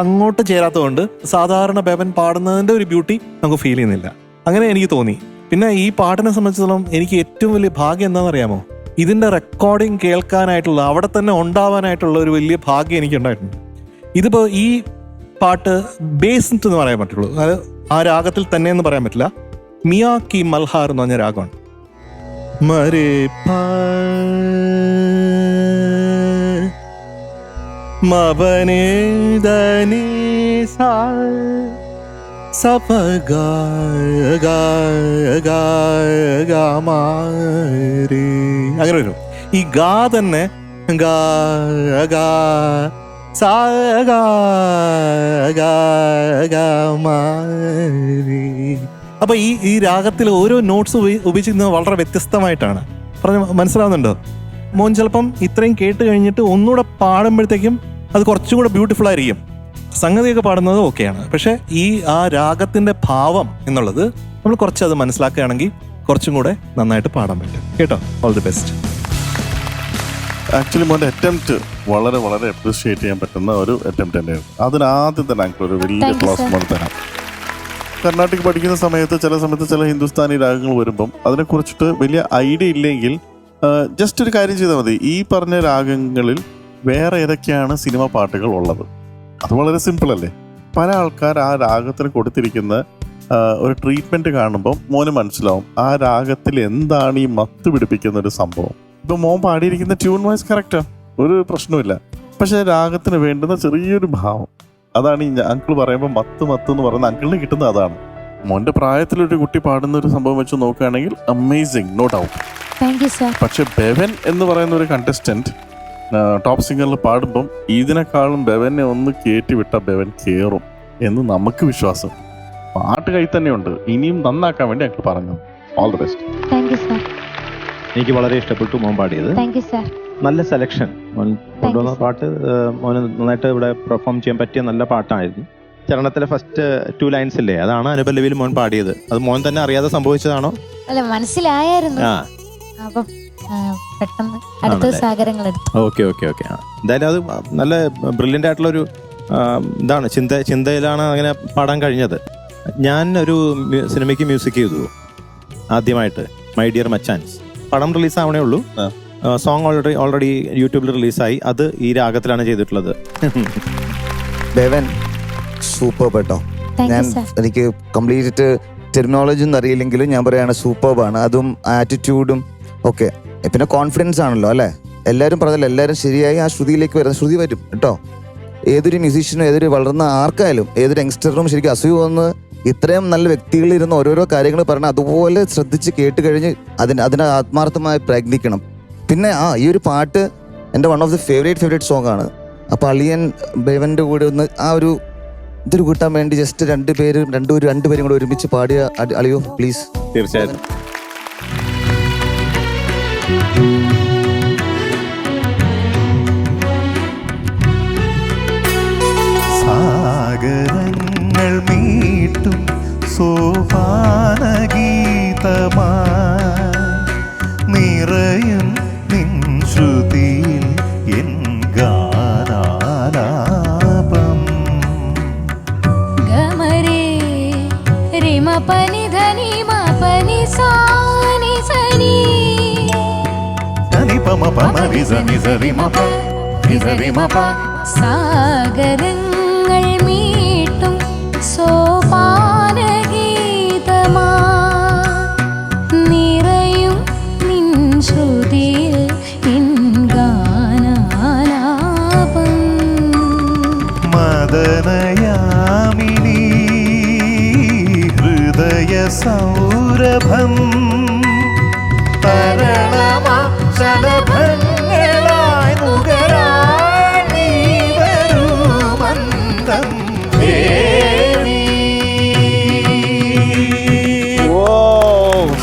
അങ്ങോട്ട് ചേരാത്തതുകൊണ്ട് സാധാരണ ബെവൻ പാടുന്നതിന്റെ ഒരു ബ്യൂട്ടി നമുക്ക് ഫീൽ ചെയ്യുന്നില്ല. അങ്ങനെ എനിക്ക് തോന്നി. പിന്നെ ഈ പാട്ടിനെ സംബന്ധിച്ചിടത്തോളം എനിക്ക് ഏറ്റവും വലിയ ഭാഗ്യം എന്താണെന്ന് അറിയാമോ? ഇതിന്റെ റെക്കോർഡിങ് കേൾക്കാനായിട്ടുള്ള, അവിടെ തന്നെ ഉണ്ടാവാനായിട്ടുള്ള ഒരു വലിയ ഭാഗ്യം എനിക്ക് ഉണ്ടായിട്ടുണ്ട്. ഇതിപ്പോ ഈ പാട്ട് ബേസ്ഡ് എന്ന് പറയാൻ പറ്റുള്ളൂ, അത് ആ രാഗത്തിൽ തന്നെ എന്ന് പറയാൻ പറ്റില്ല. മിയാ കി മൽഹാർ എന്ന് പറഞ്ഞ രാഗമാണ്. മരേ മബനേ ദനീ സാ സപ ഗാ ഗാ ഗാ ഗാ മാരേ, അങ്ങനെ വരും. ഈ ഗാ തന്നെ ഗാ ഗാ സാ ഗാ ഗാ ഗാ മാരേ. അപ്പൊ ഈ രാഗത്തിൽ ഓരോ നോട്ട്സ് ഉപയോഗിച്ചിരുന്നത് വളരെ വ്യത്യസ്തമായിട്ടാണ്. പറഞ്ഞ മനസ്സിലാവുന്നുണ്ടോ? മോൻ ചിലപ്പം ഇത്രയും കേട്ട് കഴിഞ്ഞിട്ട് ഒന്നുകൂടെ പാടുമ്പോഴത്തേക്കും അത് കുറച്ചും കൂടെ ബ്യൂട്ടിഫുൾ ആയിരിക്കും. സംഗതിയൊക്കെ പാടുന്നത് ഓക്കെയാണ്, പക്ഷെ ആ രാഗത്തിന്റെ ഭാവം എന്നുള്ളത് നമ്മൾ കുറച്ചത് മനസ്സിലാക്കുകയാണെങ്കിൽ കുറച്ചും കൂടെ നന്നായിട്ട് പാടാൻ പറ്റും. കേട്ടോ? All the best. ആക്ച്വലി മോൻ്റെ അറ്റംപ്റ്റ് വളരെ വളരെ അപ്രീഷിയേറ്റ് ചെയ്യാൻ പറ്റുന്ന ഒരു അറ്റംപ്റ്റ് തന്നെയായിരുന്നു. അതിനാദ്യം തന്നെ ഞങ്ങൾക്ക് ഒരു വലിയ ക്ലാസ് മോൻ തരാം. കർണാട്ടിക് പഠിക്കുന്ന സമയത്ത് ചില ഹിന്ദുസ്ഥാനി രാഗങ്ങൾ വരുമ്പം അതിനെക്കുറിച്ചിട്ട് വലിയ ഐഡിയ ഇല്ലെങ്കിൽ ജസ്റ്റ് ഒരു കാര്യം ചെയ്താൽ മതി. ഈ പറഞ്ഞ രാഗങ്ങളിൽ വേറെ ഏതൊക്കെയാണ് സിനിമ പാട്ടുകൾ ഉള്ളത്? അത് വളരെ സിമ്പിൾ അല്ലേ? പല ആൾക്കാർ ആ രാഗത്തിന് കൊടുത്തിരിക്കുന്ന ഒരു ട്രീറ്റ്മെൻറ്റ് കാണുമ്പം മോന് മനസ്സിലാവും ആ രാഗത്തിൽ എന്താണ് ഈ മത്ത് പിടിപ്പിക്കുന്ന ഒരു സംഭവം. ഇപ്പം മോൻ പാടിയിരിക്കുന്ന ട്യൂൺ വൈസ് കറക്റ്റാണ്, ഒരു പ്രശ്നമില്ല. പക്ഷേ രാഗത്തിന് വേണ്ടുന്ന ചെറിയൊരു ഭാവം, അതാണ് ഈ അങ്കിൾ പറയുമ്പോൾ മത്ത് എന്ന് പറയുന്ന അങ്കിളിന് കിട്ടുന്നത് അതാണ്. മോൻ്റെ പ്രായത്തിലൊരു കുട്ടി പാടുന്ന ഒരു സംഭവം വെച്ച് നോക്കുകയാണെങ്കിൽ അമേസിങ്, നോ ഡൗട്ട്. പക്ഷെ ബെവൻ എന്ന് പറയുന്ന ഒരു കണ്ടസ്റ്റന്റ് ടോപ്പ് സിംഗറിൽ പാടുമ്പം ഇതിനേക്കാളും ബെവനെ ഒന്ന് കയറ്റി വിട്ട ബെവൻ കയറും എന്ന് നമുക്ക് വിശ്വാസം. പാട്ട് കൈ തന്നെയുണ്ട്, ഇനിയും നന്നാക്കാൻ വേണ്ടി ഞങ്ങൾ പറഞ്ഞു. All the best. എനിക്ക് വളരെ ഇഷ്ടപ്പെട്ടു മോൻ പാടിയത്. നല്ല സെലക്ഷൻ. മോൻ കൊണ്ടുവന്ന പാട്ട് മോന് നന്നായിട്ട് ഇവിടെ പെർഫോം ചെയ്യാൻ പറ്റിയ നല്ല പാട്ടായിരുന്നു. ചരണത്തിലെ ഫസ്റ്റ് 2 ലൈൻസ് ഇല്ലേ, അതാണ് അനുപല്ലവിയിൽ മോൻ പാടിയത്. അത് മോൻ തന്നെ അറിയാതെ സംഭവിച്ചതാണോ? അല്ല, മനസ്സിലായിരുന്നു. അപ്പം പെട്ടെന്ന് അടുത്ത സാഗരങ്ങൾ എടുത്തു. ഓക്കെ. എന്തായാലും അത് നല്ല ബ്രില്യൻ്റ് ആയിട്ടുള്ളൊരു ഇതാണ്, ചിന്തയിലാണ് അങ്ങനെ പാടാൻ കഴിഞ്ഞത്. ഞാൻ ഒരു സിനിമയ്ക്ക് മ്യൂസിക് ചെയ്തു ആദ്യമായിട്ട്, മൈ ഡിയർ മച്ചാൻസ്. പടം റിലീസ് ആവണേ ഉള്ളൂ. സോങ് ഓൾറെഡി യൂട്യൂബിൽ റിലീസായി. അത് ഈ രാഗത്തിലാണ് ചെയ്തിട്ടുള്ളത്. ബെവൻ സൂപ്പർ കേട്ടോ. എനിക്ക് കംപ്ലീറ്റ് ടെർമിനോളജി ഒന്നും അറിയില്ലെങ്കിലും ഞാൻ പറയാണ് സൂപ്പർബാണ്. അതും ആറ്റിറ്റ്യൂഡും ഒക്കെ. പിന്നെ കോൺഫിഡൻസ് ആണല്ലോ അല്ലേ? എല്ലാവരും പറഞ്ഞല്ലോ, എല്ലാവരും ശരിയായി ആ ശ്രുതിയിലേക്ക് വരുന്ന ശ്രുതി വരും കേട്ടോ. ഏതൊരു മ്യൂസീഷ്യനും, ഏതൊരു വളർന്ന ആർക്കായാലും, ഏതൊരു യങ്സ്റ്ററിനും ശരിക്കും അസൂയ വന്ന് ഇത്രയും നല്ല വ്യക്തികളിരുന്ന് ഓരോരോ കാര്യങ്ങൾ പറഞ്ഞാൽ അതുപോലെ ശ്രദ്ധിച്ച് കേട്ട് കഴിഞ്ഞ് അതിനെ ആത്മാർത്ഥമായി പ്രയത്നിക്കണം. പിന്നെ ഈ ഒരു പാട്ട് എൻ്റെ one of the favourite song ആണ്. അപ്പോൾ അളിയൻ ബെവൻ്റെ കൂടെ ഒന്ന് ആ ഒരു ഇതൊരു കൂട്ടാൻ വേണ്ടി ജസ്റ്റ് രണ്ടുപേരും കൂടെ ഒരുമിച്ച് പാടിയ അളിയോ പ്ലീസ്. തീർച്ചയായിട്ടും. സാഗരങ്ങൾ മീട്ടും സോപാനഗീതമായി സാഗരങ്ങൾ മീട്ടും സോപാനഗീതമാ നിറയും നിൻ ശ്രുതിയിൽ നിൻ ഗാനാലാപം. മദനയാമിനി ഹൃദയ സൗരഭം തരണമാശലഭങ്ങളായി നുകരാൻ നീ വരൂ മന്ദം ദേവി.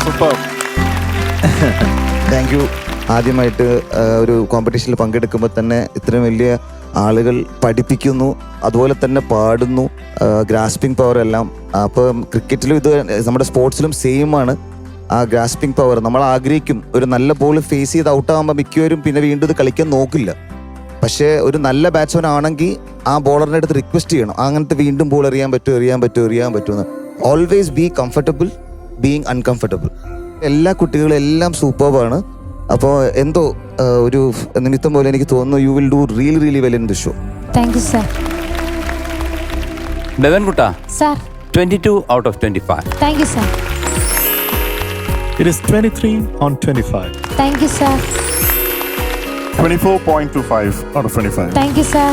സൂപ്പർ. Thank U. ആദ്യമായിട്ട് ഒരു കോമ്പറ്റീഷനിൽ പങ്കെടുക്കുമ്പോൾ തന്നെ ഇത്രയും വലിയ ആളുകൾ പഠിപ്പിക്കുന്നു, അതുപോലെ തന്നെ പാടുന്നു, ഗ്രാസ്പിംഗ് പവർ എല്ലാം. അപ്പം ക്രിക്കറ്റിലും ഇത് നമ്മുടെ സ്പോർട്സിലും സെയിം ആണ്. ആ ഗ്രാസ്പിംഗ് പവർ നമ്മൾ ആഗ്രഹിക്കും. ഒരു നല്ല ബോൾ ഫേസ് ചെയ്ത് ഔട്ടാകുമ്പോൾ മിക്കവരും പിന്നെ വീണ്ടും ഇത് കളിക്കാൻ നോക്കില്ല. പക്ഷേ ഒരു നല്ല ബാറ്റ്സ്മാൻ ആണെങ്കിൽ ആ ബോളറിൻ്റെ അടുത്ത് റിക്വസ്റ്റ് ചെയ്യണം, അങ്ങനത്തെ വീണ്ടും ബോൾ എറിയാൻ പറ്റുമെന്ന്. Always be comfortable being uncomfortable. എല്ലാ കുട്ടികളും എല്ലാം സൂപ്പർബാണ്. അപ്പോൾ എന്തോ ഒരു നിമിത്തം പോലെ എനിക്ക് തോന്നുന്നു you will do really well in the show. Thank you sir. Bevan കുട്ടാ, sir 22 out of 25. Thank you sir. It is 23 on 25. Thank you sir. 24.25 out of 25. Thank you sir.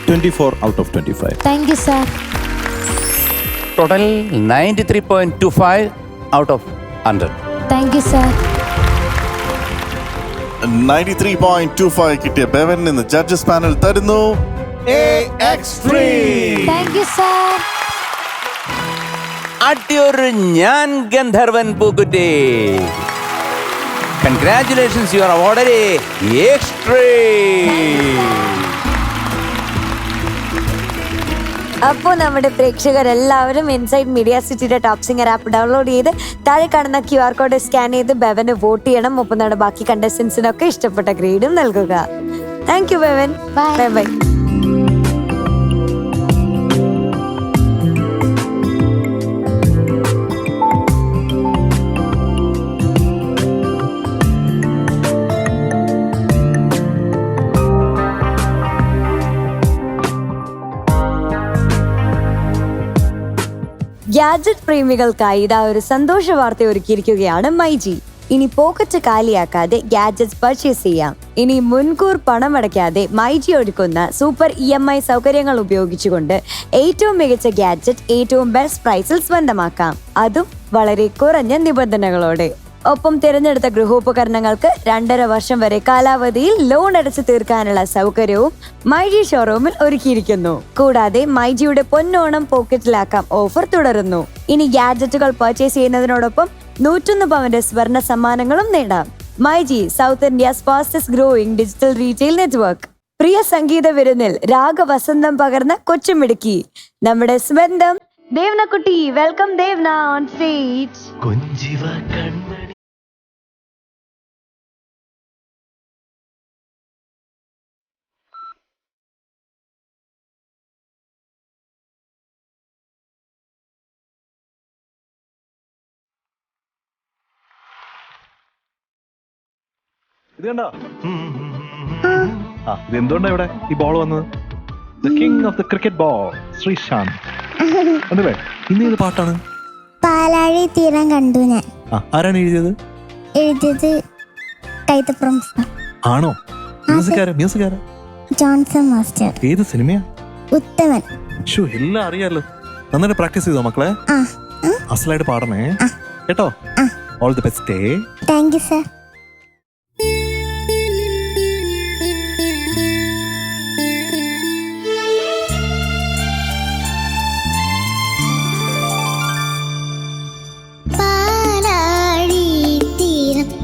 24 out of 25. Thank you sir. Total 93.25 out of 100. Thank you sir. 93.25 കിട്ടിയ Bevan നിന്ന് judges panel തരുന്നു thank you sir. അടിയൊരു ഞാൻ ഗന്ധർവൻ പൂക്കുറ്റി. Congratulations, you are awarded extreme. അപ്പോൾ നമ്മുടെ പ്രേക്ഷകരെല്ലാവരും inside media സിറ്റിയുടെ ടോപ്പ് സിംഗർ ആപ്പ് ഡൗൺലോഡ് ചെയ്ത് താഴെ കാണുന്ന QR കോഡ് സ്കാൻ ചെയ്ത് ബെവന് വോട്ട് ചെയ്യണം. ഒപ്പം നമ്മുടെ ബാക്കി കണ്ടസ്റ്റൻസിനൊക്കെ ഇഷ്ടപ്പെട്ട ഗ്രേഡും നൽകുക. Thank you Bevan. Bye bye. Gadget പ്രേമികൾക്കായി ഇതാ ഒരു സന്തോഷ വാർത്ത ഒരുക്കിയിരിക്കുകയാണ് മൈജി. ഇനി പോക്കറ്റ് കാലിയാക്കാതെ ഗാഡ്ജറ്റ്സ് പർച്ചേസ് ചെയ്യാം. ഇനി മുൻകൂർ പണമടയ്ക്കാതെ മൈജി ഒരുക്കുന്ന സൂപ്പർ EMI സൗകര്യങ്ങൾ ഉപയോഗിച്ചുകൊണ്ട് ഏറ്റവും മികച്ച ഗാഡ്ജറ്റ് ഏറ്റവും ബെസ്റ്റ് പ്രൈസിൽ സ്വന്തമാക്കാം. അതും വളരെ കുറഞ്ഞ നിബന്ധനകളോടെ. ഒപ്പം തിരഞ്ഞെടുത്ത ഗൃഹോപകരണങ്ങൾക്ക് 2.5 വർഷം വരെ കാലാവധിയിൽ ലോൺ അടച്ചു തീർക്കാനുള്ള സൗകര്യവും മൈജി ഷോറൂമിൽ ഒരുക്കിയിരിക്കുന്നു. കൂടാതെ മൈജിയുടെ പൊന്നോണം പോക്കറ്റിലാക്കാം ഓഫർ തുടരുന്നു. ഇനി ഗാഡ്ജറ്റുകൾ പർച്ചേസ് ചെയ്യുന്നതിനോടൊപ്പം 101 പവന്റെ സ്വർണ്ണ സമ്മാനങ്ങളും നേടാം. MyG, south India's fastest growing digital retail network. പ്രിയ സംഗീത വിരുന്നിൽ രാഗവസന്തം പകർന്ന കൊച്ചുമിടുക്കി നമ്മുടെ സ്വന്തം ദേവനക്കുട്ടി. Welcome Devana on stage. ഇത് കണ്ടോ? ഇത് എന്തുകൊണ്ടാ ഇവിടെ ഈ ബോൾ വന്നത്? The king of the cricket ball Sreesanth അല്ലേ? ഇന്ന് ഏത് പാട്ടാണ്? പാലാഴി തീരം കണ്ടു ഞാൻ. ആരാണ് എഴുതിയത്? കൈതപ്പുറം ആണോ? മ്യൂസിക്കാരൻ ജോൺസൺ മാസ്റ്റർ. ഏത് സിനിമയാ? ഉത്തമൻ. എല്ലാം അറിയാലോ. നന്നായിട്ട് പ്രാക്ടീസ് ചെയ്തോ മക്കളെ. അസലായിട്ട് പാടണേ കേട്ടോ. All the best. Thank you sir.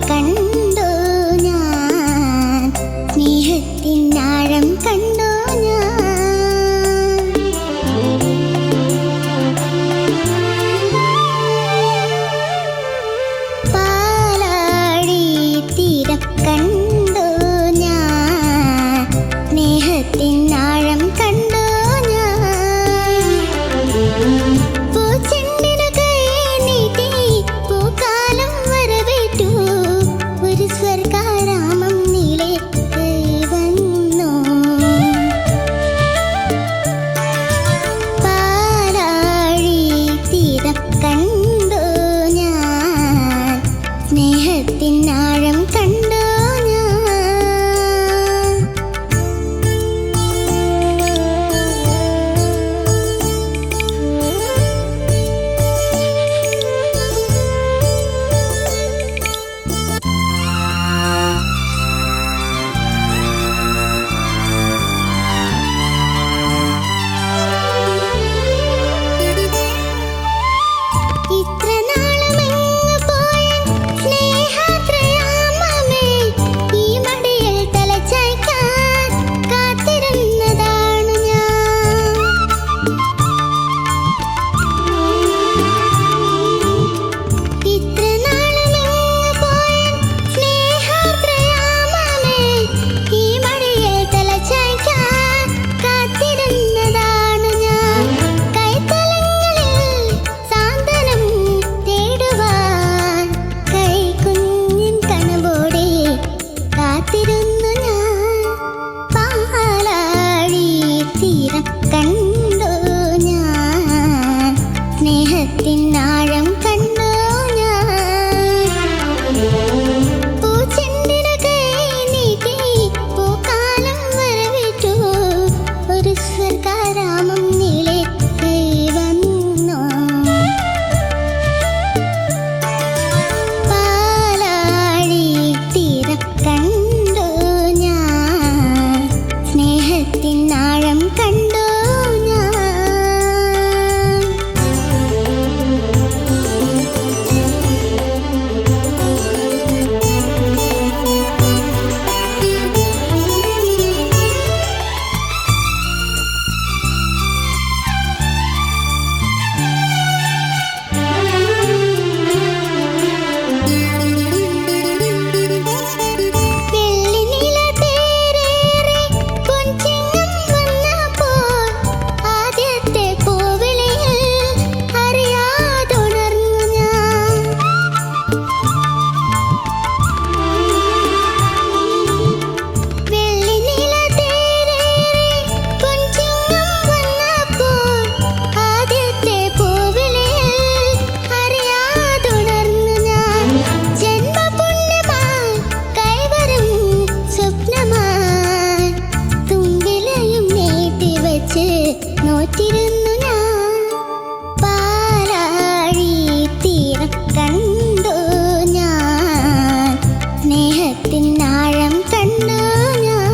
കണ്ടു ഞാൻ സ്നേഹത്തിനാഴം കണ്ടു ഞാൻ. പാലാഴി തീരം കണ്ടു ഞാൻ സ്നേഹത്തിനാഴം കണ്ടു ഞാൻ പൂച്ചെണ്ടിന് കൈ നീട്ടി പൂക്കാലം വരവിട്ടു ഒരു സ്വർഗാരാമം നീളെ കൈ വന്നു പാലാഴി തീരം കണ്ടു ഞാൻ സ്നേഹത്തിനാഴം കണ്ടു ഞാൻ വെള്ളിനില തേരേറെ പൊൻചിങ്ങം വന്നപ്പോൾ ആദ്യത്തെ പൂവിളിയിൽ അറിയാതുണർന്നു ഞാൻ വെള്ളിനില തേരേറെ പൊൻചിങ്ങം വന്നപ്പോൾ ആദ്യത്തെ പൂവിളിയിൽ അറിയാതുണർന്നു ഞാൻ ജന്മപുണ്യമായി കൈവരും സ്വപ്നമായി തുമ്പിലയും നീട്ടിവെച്ച് നോറ്റിരുന്നു ഞാൻ പാലാഴി തീരം കണ്ടു ഞാൻ സ്നേഹത്തിനാഴം കണ്ടു ഞാൻ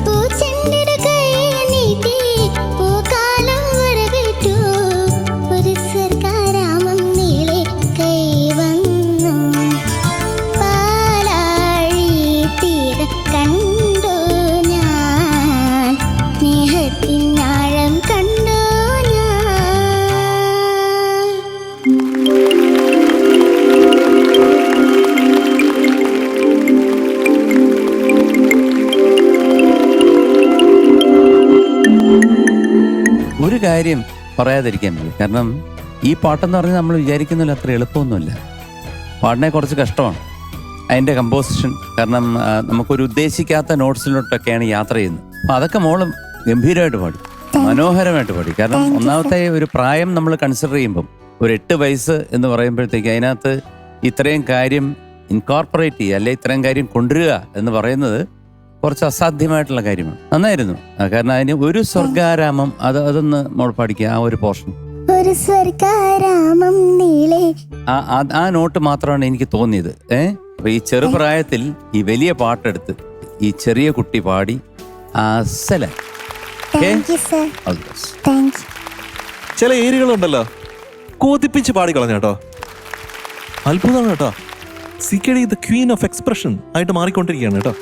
പൂച്ചെണ്ടിന് കൈ നീട്ടി പൂക്കാലം വരവിട്ടു ഒരു സ്വർഗാരാമം നീളെ കൈ വന്നു പാലാഴി തീരം കണ്ടു ഞാൻ സ്നേഹത്തിനാഴം കണ്ടു ഞാൻ ഒരു കാര്യം പറയാതിരിക്കാൻ വയ്യ. കാരണം ഈ പാട്ടെന്ന് പറഞ്ഞാൽ നമ്മൾ വിചാരിക്കുന്നില്ല അത്ര എളുപ്പമൊന്നുമില്ല. പാടിനെ കുറച്ച് കഷ്ടമാണ് അതിൻ്റെ കമ്പോസിഷൻ. കാരണം നമുക്കൊരു ഉദ്ദേശിക്കാത്ത നോട്ട്സിലോട്ടൊക്കെയാണ് യാത്ര ചെയ്യുന്നത്. അപ്പം അതൊക്കെ മോളും ഗംഭീരമായിട്ട് പാടി, മനോഹരമായിട്ട് പാടി. കാരണം ഒന്നാമത്തെ ഒരു പ്രായം നമ്മൾ കൺസിഡർ ചെയ്യുമ്പം ഒരു 8 വയസ്സ് എന്ന് പറയുമ്പോഴത്തേക്ക് അതിനകത്ത് ഇത്രയും കാര്യം ഇൻകോർപ്പറേറ്റ് ചെയ്യുക അല്ലെ ഇത്രയും കാര്യം കൊണ്ടുവരിക എന്ന് പറയുന്നത് കുറച്ച് അസാധ്യമായിട്ടുള്ള കാര്യമാണ്. നന്നായിരുന്നു. കാരണം അതിന് ഒരു സ്വർഗാരാമം അതൊന്ന് മോൾ പാടിക്കുക. ആ ഒരു പോർഷൻ, ഒരു സ്വർഗാരാമം നീളെ. ആ നോട്ട് മാത്രമാണ് എനിക്ക് തോന്നിയത്. അപ്പൊ ഈ ചെറുപ്രായത്തിൽ ഈ വലിയ പാട്ടെടുത്ത് ഈ ചെറിയ കുട്ടി പാടി അസല. Thank you sir, thank you. ചില ഏരിയകളുണ്ടല്ലോ കോതിപ്പിച്ച് പാടിക്കളഞ്ഞ കേട്ടോ. അത്ഭുതമാണ് കേട്ടോ. Sikkadi the queen of expression ആയിട്ട് മാറിക്കൊണ്ടിരിക്കുകയാണ് കേട്ടോ.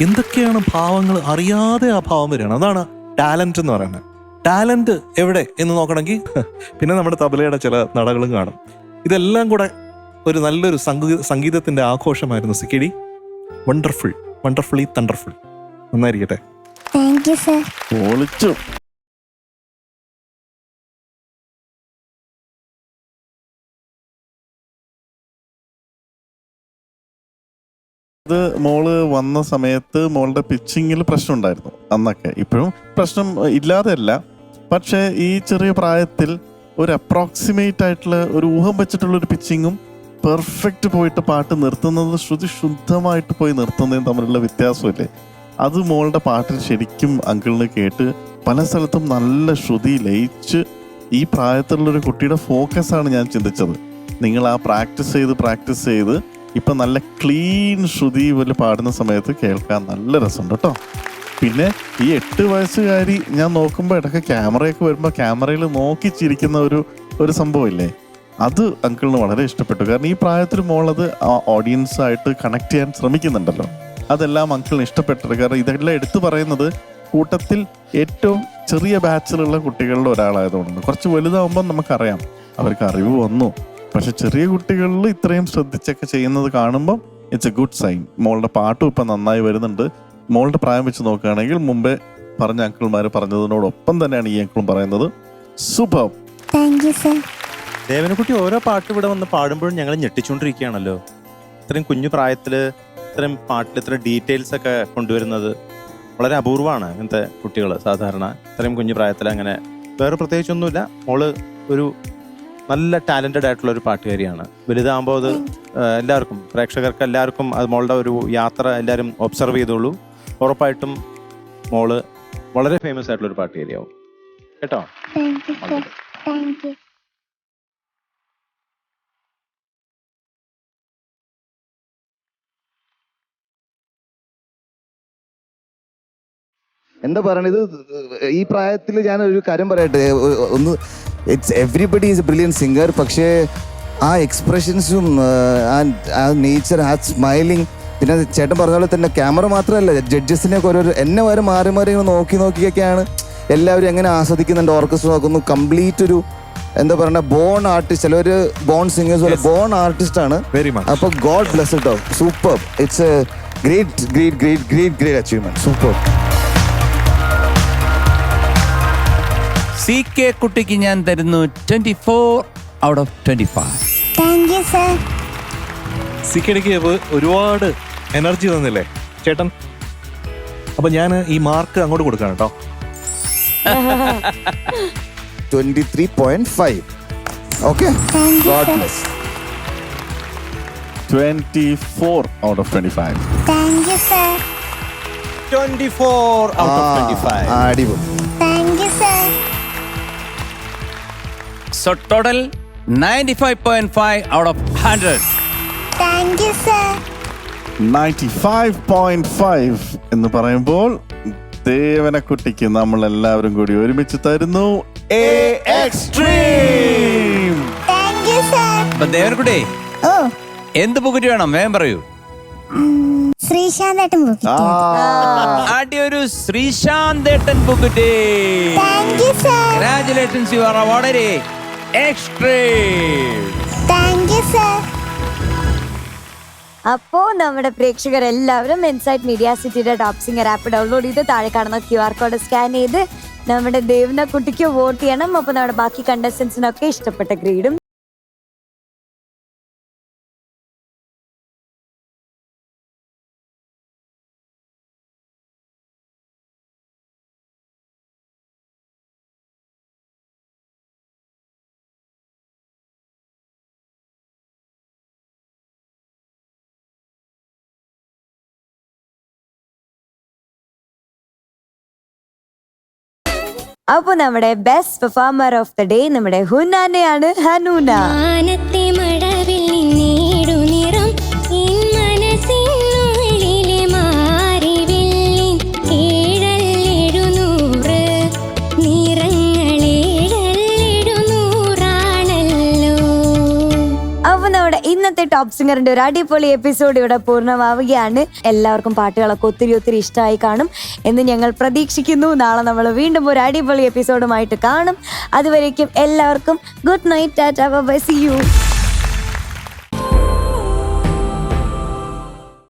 എന്തൊക്കെയാണ് ഭാവങ്ങൾ അറിയാതെ ആ ഭാവം വരികയാണ്. അതാണ് ടാലന്റ് എന്ന് പറയുന്നത്. ടാലന്റ് എവിടെ എന്ന് നോക്കണമെങ്കിൽ പിന്നെ നമ്മുടെ തബലയുടെ ചില നടകളും കാണും. ഇതെല്ലാം കൂടെ ഒരു നല്ലൊരു സംഗീതത്തിന്റെ ആഘോഷമായിരുന്നു സിക്കടി. Wonderful, wonderfully thunderful. നന്നായിരിക്കട്ടെ. Thank you sir. പൊളിച്ചു. ഇത് മോള് വന്ന സമയത്ത് മോളുടെ പിച്ചിങ്ങിൽ പ്രശ്നം ഉണ്ടായിരുന്നു അന്നൊക്കെ. ഇപ്പോഴും പ്രശ്നം ഇല്ലാതെയല്ല. പക്ഷേ ഈ ചെറിയ പ്രായത്തിൽ ഒരു അപ്രോക്സിമേറ്റ് ആയിട്ടുള്ള ഒരു ഊഹം വെച്ചിട്ടുള്ള ഒരു പിച്ചിങ്ങും പെർഫെക്റ്റ് പോയിട്ട് പാട്ട് നിർത്തുന്നത് ശ്രുതി ശുദ്ധമായിട്ട് പോയി നിർത്തുന്നതും തമ്മിലുള്ള വ്യത്യാസമില്ലേ, അത് മോളുടെ പാട്ടിൽ ശരിക്കും അങ്കിളിന് കേട്ട് പല സ്ഥലത്തും നല്ല ശ്രുതി ലയിച്ച് ഈ പ്രായത്തിലുള്ളൊരു കുട്ടിയുടെ ഫോക്കസാണ് ഞാൻ ചിന്തിച്ചത്. നിങ്ങൾ ആ പ്രാക്ടീസ് ചെയ്ത് ഇപ്പം നല്ല ക്ലീൻ ശ്രുതി പോലെ പാടുന്ന സമയത്ത് കേൾക്കാൻ നല്ല രസമുണ്ട് കേട്ടോ. പിന്നെ ഈ 8 വയസ്സുകാരി ഞാൻ നോക്കുമ്പോൾ ഇടയ്ക്ക് ക്യാമറയൊക്കെ വരുമ്പോൾ ക്യാമറയിൽ നോക്കി ചിരിക്കുന്ന ഒരു സംഭവമില്ലേ, അത് അങ്കിളിന് വളരെ ഇഷ്ടപ്പെട്ടു. കാരണം ഈ പ്രായത്തിൽ മോളത് ഓഡിയൻസായിട്ട് കണക്ട് ചെയ്യാൻ ശ്രമിക്കുന്നുണ്ടല്ലോ, അതെല്ലാം അങ്കിളിന് ഇഷ്ടപ്പെട്ടത്. കാരണം ഇതെല്ലാം എടുത്തു പറയുന്നത് കൂട്ടത്തിൽ ഏറ്റവും ചെറിയ ബാച്ചിലുള്ള കുട്ടികളിൽ ഒരാളായതുകൊണ്ട്. കുറച്ച് വലുതാവുമ്പോൾ നമുക്കറിയാം അവർക്ക് അറിവ് വന്നു. പക്ഷെ ചെറിയ കുട്ടികളിൽ ഇത്രയും ശ്രദ്ധിച്ചൊക്കെ ചെയ്യുന്നത് കാണുമ്പോൾ ഇറ്റ്സ് എ ഗുഡ് സൈൻ. മോളുടെ പാട്ടും ഇപ്പം നന്നായി വരുന്നുണ്ട്. മോളുടെ പ്രായം വെച്ച് നോക്കുകയാണെങ്കിൽ മുമ്പേ പറഞ്ഞ അങ്കിൾമാർ പറഞ്ഞതിനോടൊപ്പം തന്നെയാണ് ഈ അങ്കിളും പറയുന്നത്. സൂപ്പർ. Thank you sir. ദേവനക്കുട്ടി ഓരോ പാട്ട് ഇവിടെ വന്ന് പാടുമ്പോഴും ഞങ്ങൾ ഞെട്ടിച്ചുകൊണ്ടിരിക്കുകയാണല്ലോ. ഇത്രയും കുഞ്ഞു പ്രായത്തിൽ ഇത്രയും പാട്ടിൽ ഇത്ര ഡീറ്റെയിൽസ് ഒക്കെ കൊണ്ടുവരുന്നത് വളരെ അപൂർവമാണ് ഇങ്ങനത്തെ കുട്ടികൾ. സാധാരണ ഇത്രയും കുഞ്ഞു പ്രായത്തിൽ അങ്ങനെ വേറെ പ്രത്യേകിച്ചൊന്നുമില്ല. മോള് ഒരു നല്ല ടാലൻറ്റഡ് ആയിട്ടുള്ള ഒരു പാട്ടുകാരിയാണ്. വലുതാകുമ്പോൾ അത് എല്ലാവർക്കും, പ്രേക്ഷകർക്ക് എല്ലാവർക്കും അത് മോളുടെ ഒരു യാത്ര എല്ലാവരും ഒബ്സർവ് ചെയ്തോളൂ. ഉറപ്പായിട്ടും മോള് വളരെ ഫേമസ് ആയിട്ടുള്ള ഒരു പാട്ടുകാരിയാവും കേട്ടോ. Thank you. എന്താ പറയണത്, ഈ പ്രായത്തിൽ ഞാൻ ഒരു കാര്യം പറയട്ടെ. ഒന്ന്, it's everybody is A brilliant singer. പക്ഷേ ആ എക്സ്പ്രഷൻസും ആ നേച്ചർ, ആ സ്മൈലിങ്, പിന്നെ ചേട്ടൻ പറഞ്ഞ പോലെ തന്നെ ക്യാമറ മാത്രമല്ല, ജഡ്ജസിനെയൊക്കെ ഓരോ എന്നെ വരെ മാറി മാറി നോക്കിയൊക്കെയാണ് എല്ലാവരും എങ്ങനെ ആസ്വദിക്കുന്നുണ്ട്. ഓർക്കസ്ട്ര നോക്കുന്നു. കംപ്ലീറ്റ് ഒരു എന്താ പറയുക, ബോൺ ആർട്ടിസ്റ്റ്. ചിലവർ ബോൺ സിംഗേഴ്സ് പോലെ ബോൺ ആർട്ടിസ്റ്റ് ആണ്. അപ്പോൾ ഗോഡ് ബ്ലെസ് ഇട്ടോ. Super. It's a great achievement. Super. CK കുട്ടിക്ക് ഞാൻ തരുന്നു 24 out of 25. Thank you sir. സിക്കടിക്ക് ഒരുപാട് എനർജി തന്നില്ലേ ചേട്ടൻ? അപ്പൊ ഞാൻ ഈ മാർക്ക് അങ്ങോട്ട് കൊടുക്കാം കേട്ടോ. 23.5. Okay. God bless. 24 out of 25. Thank you sir. 24 out of 25. അടിപൊളി. Thank you sir. So total 95.5 out of 100. Thank you sir. 95.5 എന്ന് പറയുമ്പോൾ ദേവനക്കുട്ടിക്ക് നമ്മൾ എല്ലാവരും കൂടി ഒരുമിച്ച് തരുന്നു A Extreme. Thank you sir. അപ്പൊ ദേവനക്കുട്ടി ഓ, എന്ത് പുകുറ്റി വേണം? വേഗം പറയൂ. ശ്രീശാന്തേട്ടൻ ബുക്ക്. ആദ്യ ഒരു ശ്രീശാന്തേട്ടൻ പുകുറ്റി. Thank you sir. Congratulations, you are awarded A Extreme. Thank you sir. അപ്പോ നമ്മുടെ പ്രേക്ഷകർ എല്ലാവരും ഇൻസൈറ്റ് മീഡിയ സിറ്റിയുടെ ടോപ്പ് സിംഗർ ആപ്പ് ഡൗൺലോഡ് ചെയ്ത് താഴെ കാണുന്ന QR കോഡ് സ്കാൻ ചെയ്ത് നമ്മുടെ ദേവന കുട്ടിക്ക് വോട്ട് ചെയ്യണം. അപ്പൊ നമ്മുടെ ബാക്കി കണ്ടസ്റ്റൻസിനൊക്കെ ഇഷ്ടപ്പെട്ട ഗ്രേഡും അപ്പൊ നമ്മുടെ best performer of the day നമ്മുടെ ഹുനാനെയാണ്. ഹനൂന. മാനത്തെ മഴവിൽ നിന്നീടു നിറം എൻ മനസ്സിനുള്ളിലെ മാറിവില്ലിൻ ഏഴല്ലെഴുന്നൂറ് നിറങ്ങളേഴല്ലെഴുന്നൂറാണല്ലോ. അപ്പൊ നമ്മുടെ ഇന്നത്തെ ടോപ്പ് സിംഗറിന്റെ ഒരു അടിപൊളി എപ്പിസോഡ് ഇവിടെ പൂർണ്ണമാവുകയാണ്. എല്ലാവർക്കും പാട്ടുകളൊക്കെ ഒത്തിരി ഇഷ്ടമായി കാണും എന്ന് ഞങ്ങൾ പ്രതീക്ഷിക്കുന്നു. നാളെ നമ്മൾ വീണ്ടും ഒരു അടിപൊളി എപ്പിസോഡുമായിട്ട് കാണും. അതുവരേക്കും എല്ലാവർക്കും good night. Tata bye. See U.